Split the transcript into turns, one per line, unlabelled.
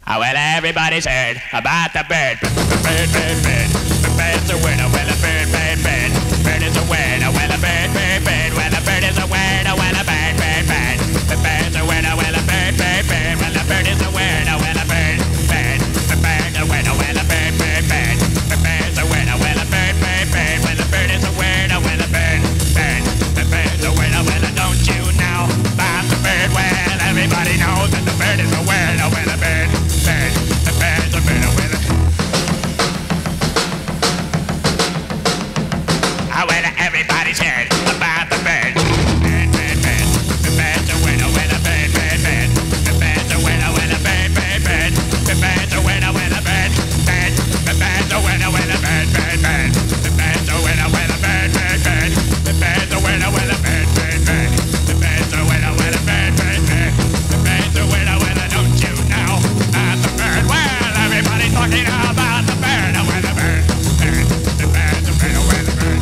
Well, everybody's heard about the bird. Bird, bird, bird. The bird's a word. Well, a bird, bird, bird. Bird is a word. Well, a bird, bird, bird. Well, a bird is a word. Well, a bird, bird, bird. The bird's a word. Well, a bird, bird, bird. Well, a bird is a word. Well, a bird, bird. The bird's a word. Well, a bird, bird, bird. The bird's a word. Well, a bird, bird, bird. Well, a bird is a word. Well, a bird, bird. The bird's a word. Well, don't you know about the bird? Well, everybody knows that the bird is a word. Well, a bird, bird. The bird's a word. Well, everybody's heard about the bird. Bird, bird, bird. The bird's a word. Well, a bird, bird, bird. The bird's a word. Well, a bird, bird, bird. The bird's a word. Well, a bird, bird. The bird's a word. Well, a bird, bird, bird. The bird's a word. Well, a bird, bird, bird. The bird's a word. Well, a bird, bird, bird. The bird's a word. Well, a bird, bird, bird. The bird's a word. Well, don't you know about the bird? Well, everybody's talking about the bird. Well, a bird, bird. The bird's a word. Well, a bird.